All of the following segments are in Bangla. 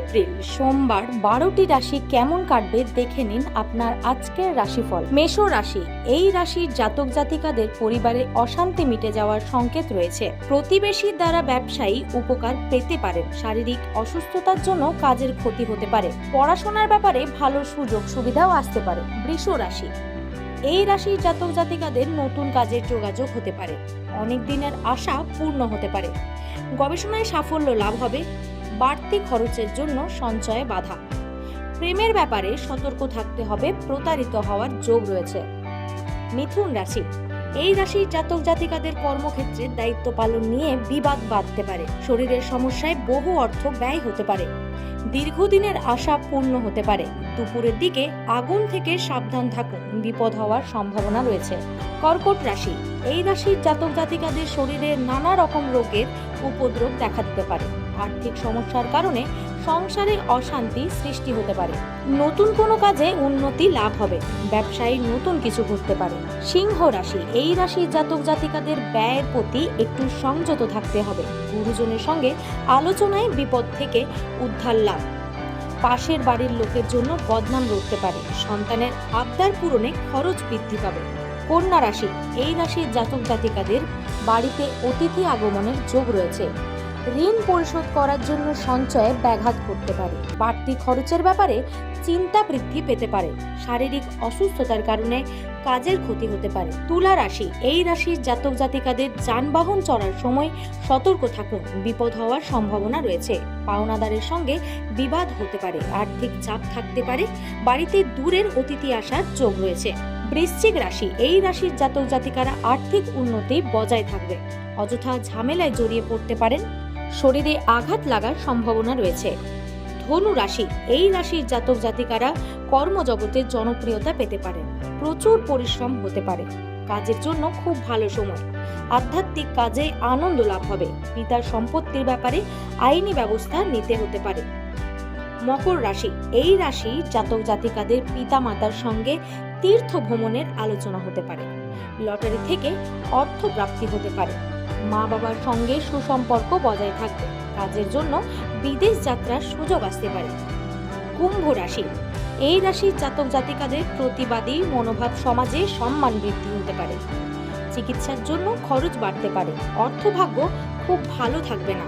এপ্রিল সোমবার 12টি রাশি কেমন কাটবে দেখে নিন আপনার আজকের রাশিফল। মেষ রাশি, এই রাশির জাতক জাতিকাদের পরিবারে অশান্তি মিটে যাওয়ার সংকেত রয়েছে। প্রতিবেশীর দ্বারা ব্যবসায়ী উপকার পেতে পারেন। শারীরিক অসুস্থতার জন্য কাজের ক্ষতি হতে পারে। পড়াশোনার ব্যাপারে ভালো সুযোগ সুবিধাও আসতে পারে। বৃষ রাশি, এই রাশির জাতক জাতিকাদের নতুন কাজের যোগাযোগ হতে পারে। অনেক দিনের আশা পূর্ণ হতে পারে। গবেষণায় সাফল্য লাভ হবে। বাড়তি খরচের জন্য সঞ্চয়ে বাধা। প্রেমের ব্যাপারে সতর্ক থাকতে হবে, প্রতারিত হওয়ার যোগ রয়েছে। মিথুন রাশি, এই রাশির জাতক জাতিকাদের কর্মক্ষেত্রে দায়িত্ব পালন নিয়ে বিবাদ বাঁধতে পারে। শরীরের সমস্যায় বহু অর্থ ব্যয় হতে পারে। দীর্ঘদিনের আশা পূর্ণ হতে পারে। দুপুরের দিকে আগুন থেকে সাবধান থাকুন, বিপদ হওয়ার সম্ভাবনা রয়েছে। কর্কট রাশি, এই রাশির জাতক জাতিকাদের শরীরে নানা রকম রোগের উপদ্রব দেখা দিতে পারে। আর্থিক সমস্যার কারণে সংসারে অশান্তি সৃষ্টি হতে পারে। নতুন কোনো কাজে উন্নতি লাভ হবে। ব্যবসায়ী নতুন কিছু ঘটতে পারে। সিংহ রাশি, এই রাশির জাতক জাতিকাদের ব্যয়ের প্রতি একটু সংযত থাকতে হবে। গুরুজনের সঙ্গে আলোচনায় বিপদ থেকে উদ্ধার লাভ। পাশের বাড়ির লোকের জন্য বদনাম রুখতে পারে। সন্তানের আবদার পূরণে খরচ বৃদ্ধি পাবে। কন্যা রাশি, এই রাশির জাতক জাতিকাদের বাড়িতে অতিথি আগমনের যোগ রয়েছে। ঋণ পরিশোধ করার জন্য সঞ্চয়ে ব্যাঘাত করতে পারে। বাড়তি খরচের ব্যাপারে চিন্তা বৃদ্ধি পেতে পারে। শারীরিক অসুস্থতার কারণে কাজের ক্ষতি হতে পারে। তুলা রাশি, এই রাশির জাতক জাতিকাদের যানবাহন চলার সময় সতর্ক থাকুন, বিপদ হওয়ার সম্ভাবনা রয়েছে। পাওনাদারের সঙ্গে বিবাদ হতে পারে। আর্থিক চাপ থাকতে পারে। বাড়িতে দূরের অতিথি আসার যোগ রয়েছে। বৃশ্চিক রাশি, এই রাশির জাতক জাতিকারা আর্থিক উন্নতি বজায় থাকবে। অযথা ঝামেলায় জড়িয়ে পড়তে পারেন। শরীরে আঘাত লাগার সম্ভাবনা রয়েছে। ধনু রাশি, এই রাশির জাতক জাতিকারা কর্মজগতে জনপ্রিয়তা পেতে পারেন। প্রচুর পরিশ্রম হতে পারে। কাজের জন্য খুব ভালো সময়। আধ্যাত্মিক কাজে আনন্দ লাভ হবে। পিতার সম্পত্তির ব্যাপারে আইনি ব্যবস্থা নিতে হতে পারে। মকর রাশি, এই রাশি জাতক জাতিকাদের পিতা মাতার সঙ্গে তীর্থ ভ্রমণের আলোচনা হতে পারে। লটারি থেকে অর্থ প্রাপ্তি হতে পারে। মা বাবার সঙ্গে সুসম্পর্ক বজায় থাকবে। কাজের জন্য বিদেশ যাত্রার সুযোগ আসতে পারে। কুম্ভ রাশি, এই রাশির জাতক জাতিকাদের প্রতিবাদী মনোভাব সমাজে সম্মান বৃদ্ধি হতে পারে। চিকিৎসার জন্য খরচ বাড়তে পারে। অর্থভাগ্য খুব ভালো থাকবে না।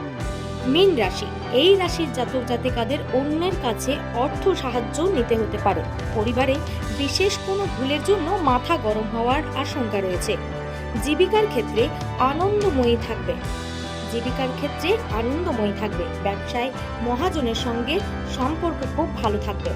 মীন রাশি, এই রাশির জাতক জাতিকাদের অন্যের কাছে অর্থ সাহায্য নিতে হতে পারে। পরিবারে বিশেষ কোনো ভুলের জন্য মাথা গরম হওয়ার আশঙ্কা রয়েছে। জীবিকার ক্ষেত্রে আনন্দময়ী থাকবে। ব্যবসায় মহাজনের সঙ্গে সম্পর্ক খুব ভালো থাকবে।